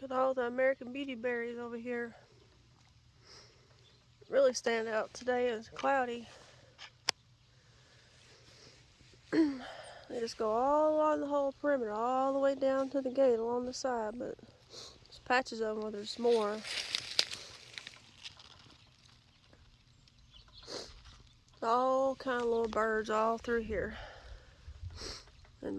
Look at all the American Beauty berries over here. Really stand out today. It's cloudy. They just go all along the whole perimeter, all the way down to the gate along the side, but there's patches of them where there's more. All kind of little birds all through here. In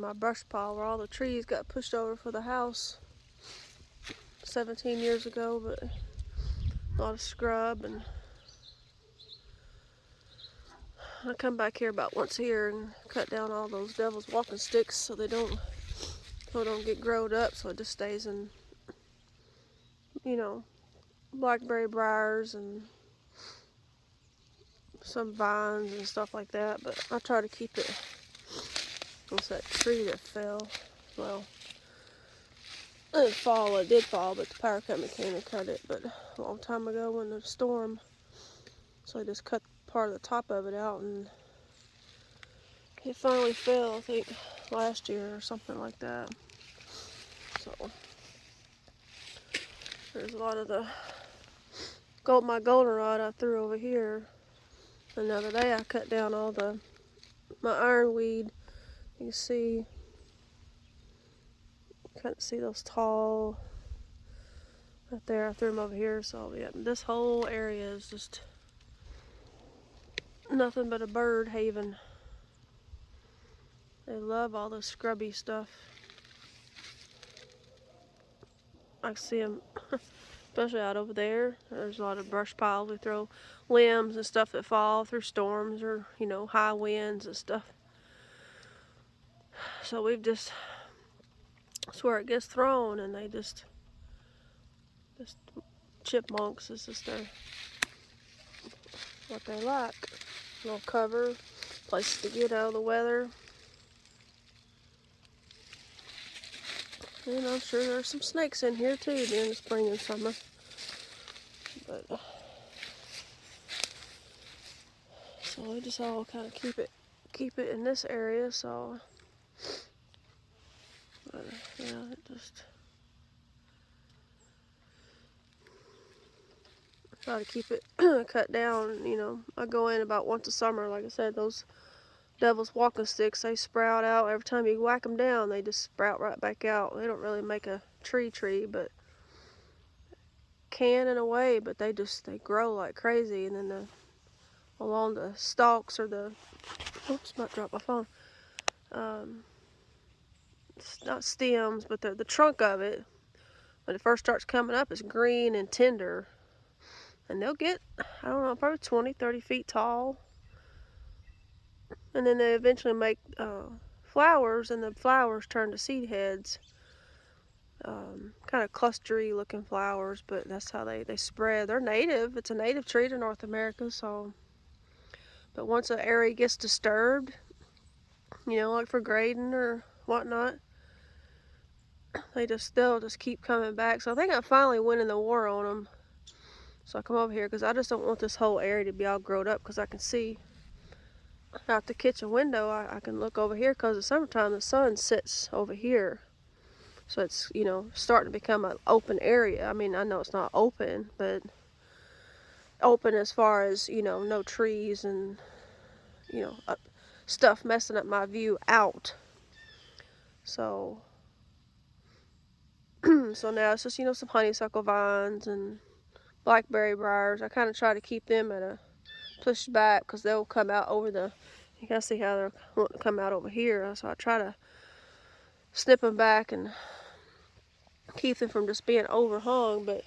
my brush pile where all the trees got pushed over for the house 17 years ago, but a lot of scrub, and I come back here about once a year and cut down all those devil's walking sticks so they don't get growed up, so it just stays in, blackberry briars and some vines and stuff like that. But I try to keep it. What's that tree that fell? Well, it didn't fall. It did fall, but the power company came and cut it. But a long time ago when the storm, so I just cut part of the top of it out, and it finally fell. I think last year or something like that. So there's a lot of my goldenrod I threw over here. And the other day I cut down all my ironweed. You can see, can't see those tall right there. I threw them over here. So yeah, this whole area is just nothing but a bird haven. They love all this scrubby stuff. I see them, especially out over there. There's a lot of brush piles. We throw limbs and stuff that fall through storms or, high winds and stuff. So we've just, that's where it gets thrown, and they just chipmunks is just what they like. A little cover, places to get out of the weather. And I'm sure there's some snakes in here too during the spring and summer. But so we just all kind of keep it in this area. So yeah, it just try to keep it cut down. I go in about once a summer. Like I said, those devil's walking sticks, they sprout out. Every time you whack them down, they just sprout right back out. They don't really make a tree, but can in a way, but they grow like crazy. And then along the stalks or oops, about to drop my phone. It's not stems, but the trunk of it, when it first starts coming up, is green and tender. And they'll get, I don't know, probably 20, 30 feet tall. And then they eventually make flowers, and the flowers turn to seed heads. Kind of clustery looking flowers, but that's how they spread. They're native. It's a native tree to North America, so. But once an area gets disturbed, like for grading or whatnot, they'll just keep coming back. So I think I'm finally winning the war on them. So I come over here because I just don't want this whole area to be all grown up, because I can see out the kitchen window. I can look over here because it's summertime. The sun sits over here. So it's, starting to become an open area. I mean, I know it's not open, but open as far as, no trees and, stuff messing up my view out. So, so now it's just, some honeysuckle vines and blackberry briars. I kind of try to keep them at a push back because they'll come out over you can see how they're wanting to come out over here. So I try to snip them back and keep them from just being overhung. But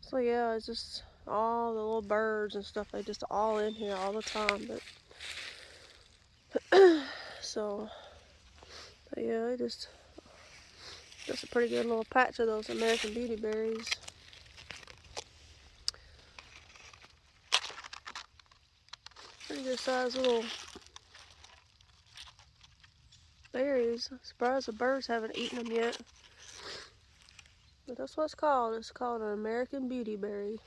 so yeah, it's just all the little birds and stuff. They just all in here all the time. But so yeah, just a pretty good little patch of those American Beauty berries. Pretty good sized little berries. I'm surprised the birds haven't eaten them yet. But that's what it's called. It's called an American Beauty berry.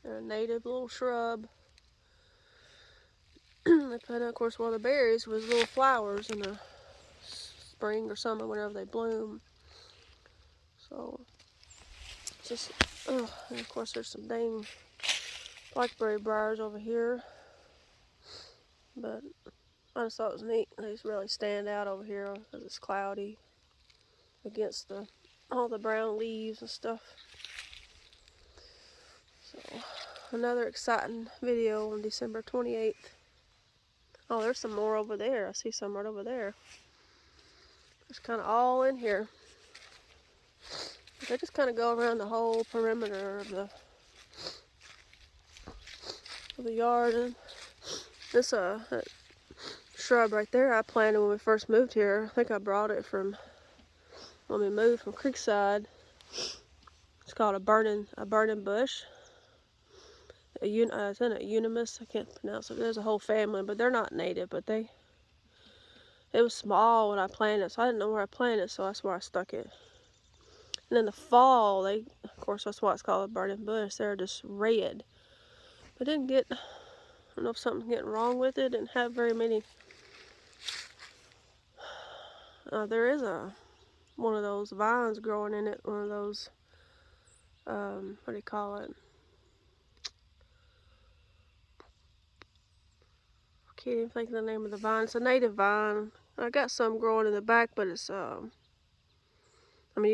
They're a native little shrub. They put, of course, one of the berries was little flowers in the spring or summer, whenever they bloom. So, just, and of course there's some dang blackberry briars over here. But I just thought it was neat. They just really stand out over here because it's cloudy against all the brown leaves and stuff. So, another exciting video on December 28th. Oh, there's some more over there. I see some right over there. It's kind of all in here. They just kind of go around the whole perimeter of the yard. And this that shrub right there I planted when we first moved here. I think I brought it from when we moved from Creekside. It's called a burning bush. Isn't it Unimus? I can't pronounce it. There's a whole family, but they're not native. But it was small when I planted it, so I didn't know where I planted it, so that's where I stuck it. And in the fall, of course, that's why it's called a burning bush. They're just red. But I don't know if something's getting wrong with it. Didn't have very many. There is one of those vines growing in it. One of those, what do you call it? I can't even think of the name of the vine. It's a native vine. I got some growing in the back, but it's, you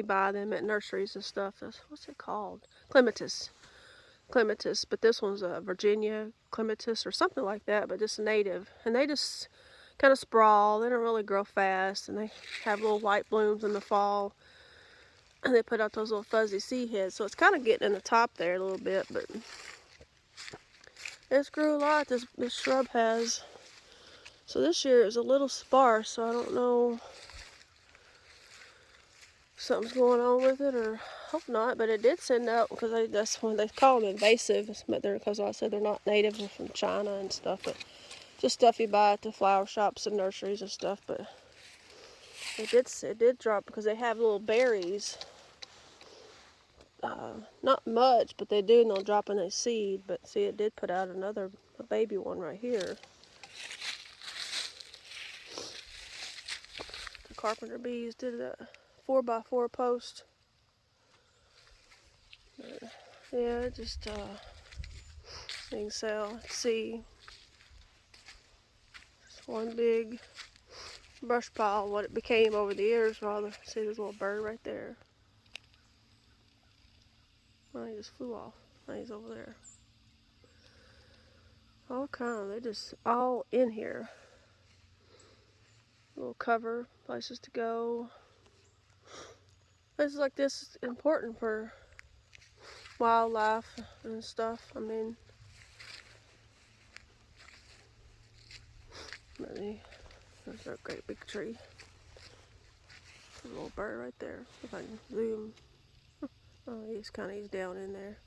buy them at nurseries and stuff. What's it called? Clematis. But this one's a Virginia clematis or something like that, but just native. And they just kind of sprawl. They don't really grow fast, and they have little white blooms in the fall. And they put out those little fuzzy seed heads, so it's kind of getting in the top there a little bit, but it's grew a lot. This shrub has. So this year is a little sparse, so I don't know if something's going on with it, or hope not. But it did send out, because that's when they call them invasive, but because I said they're not native, they're from China and stuff, but just stuff you buy at the flower shops and nurseries and stuff. But it did drop because they have little berries. Not much, but they do, and they'll drop in a seed. But see, it did put out a baby one right here. The carpenter bees did a 4x4 post. But, yeah, it just, you can see just one big brush pile, what it became over the years, rather. See this little bird right there? Oh, he just flew off. Now he's over there. All kinds. They're just all in here. Little cover, places to go. Places like this is important for wildlife and stuff. There's a great big tree. There's a little bird right there. If I can zoom. Oh, he's down in there.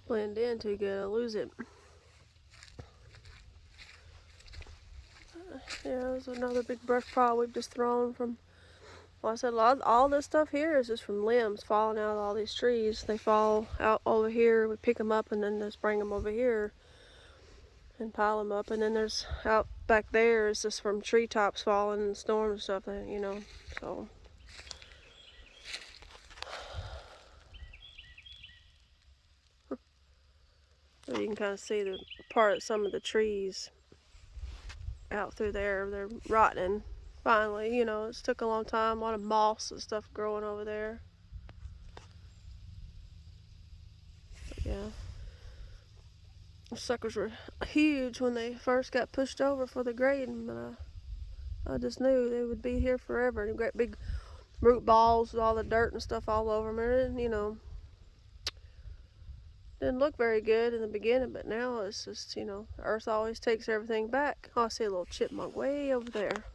Blend in too good, I lose it. Yeah, there's another big brush pile we've just thrown from. Well, I said all this stuff here is just from limbs falling out of all these trees. They fall out over here. We pick them up and then just bring them over here and pile them up. And then there's out back there is just from treetops falling and storms and stuff. So. So you can kind of see the part of some of the trees out through there. They're rotting. Finally, it's took a long time. A lot of moss and stuff growing over there. But yeah. The suckers were huge when they first got pushed over for the grading, but I just knew they would be here forever. And great big root balls with all the dirt and stuff all over them. And, didn't look very good in the beginning, but now it's just, the earth always takes everything back. Oh, I see a little chipmunk way over there.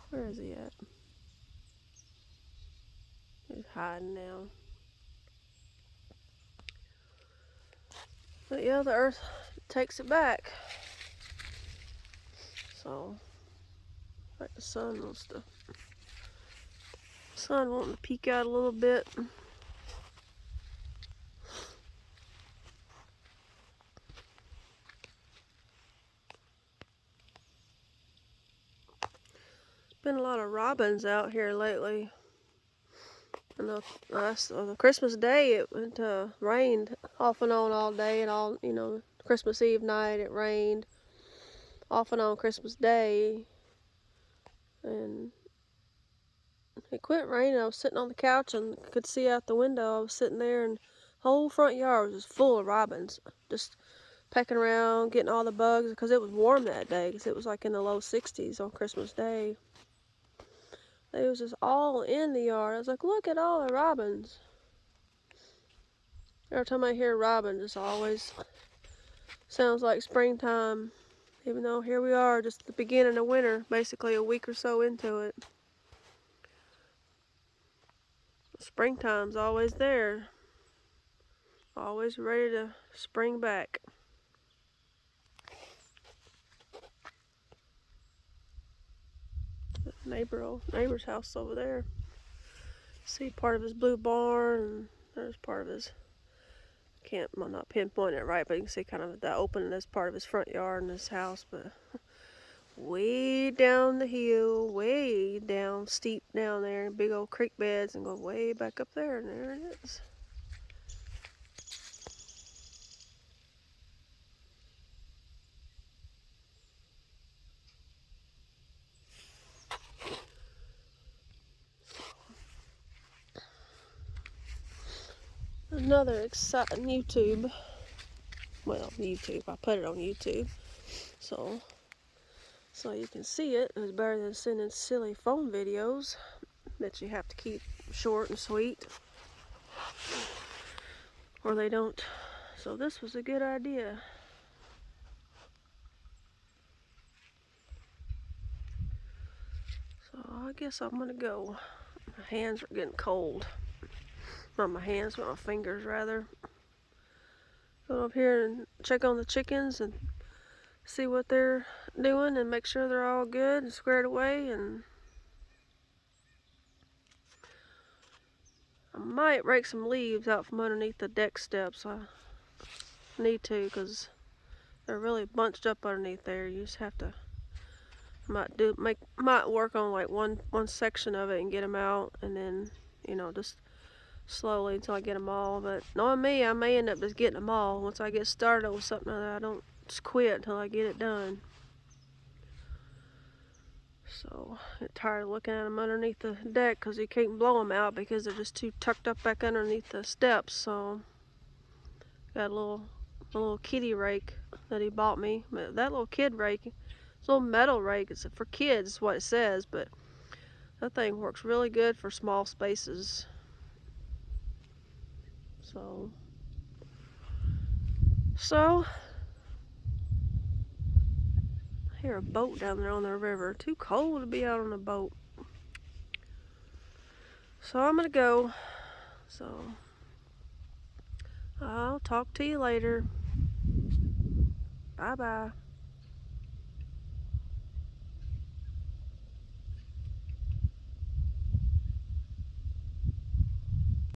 Where is he at? He's hiding now. But yeah, the earth takes it back. So, like the sun wanting to peek out a little bit. Been a lot of robins out here lately. And the Christmas Day, it rained off and on all day, and all, Christmas Eve night it rained off and on Christmas Day, and it quit raining. I was sitting on the couch and could see out the window. I was sitting there, and the whole front yard was just full of robins, just pecking around, getting all the bugs, because it was warm that day, because it was like in the low 60s on Christmas Day. They was just all in the yard. I was like, look at all the robins. Every time I hear robins, it always sounds like springtime, even though here we are, just at the beginning of winter, basically a week or so into it. Springtime's always there, always ready to spring back. Neighbor's house over there. See part of his blue barn, and there's part of his, well, not pinpoint it right, but you can see kind of the opening as part of his front yard and his house. But way down the hill, way down, steep down there, big old creek beds, and go way back up there, and there it is. Another exciting YouTube. Well, YouTube. I put it on YouTube, so you can see it. It's better than sending silly phone videos that you have to keep short and sweet, or they don't. So this was a good idea. So I guess I'm gonna go. My hands are getting cold. Not my hands, but my fingers rather. Go up here and check on the chickens and see what they're doing and make sure they're all good and squared away. And I might rake some leaves out from underneath the deck steps. I need to, because they're really bunched up underneath there. You just have to, might work on like one section of it and get them out, and then just slowly until I get them all. But knowing me, I may end up just getting them all once I get started with something that I don't just quit until I get it done. So I get tired of looking at them underneath the deck, because you can't blow them out because they're just too tucked up back underneath the steps. So got a little kitty rake that he bought me. But that little kid rake, it's a little metal rake. It's for kids, is what it says, but that thing works really good for small spaces. So I hear a boat down there on the river. Too cold to be out on a boat. So I'm gonna go. So I'll talk to you later. Bye bye.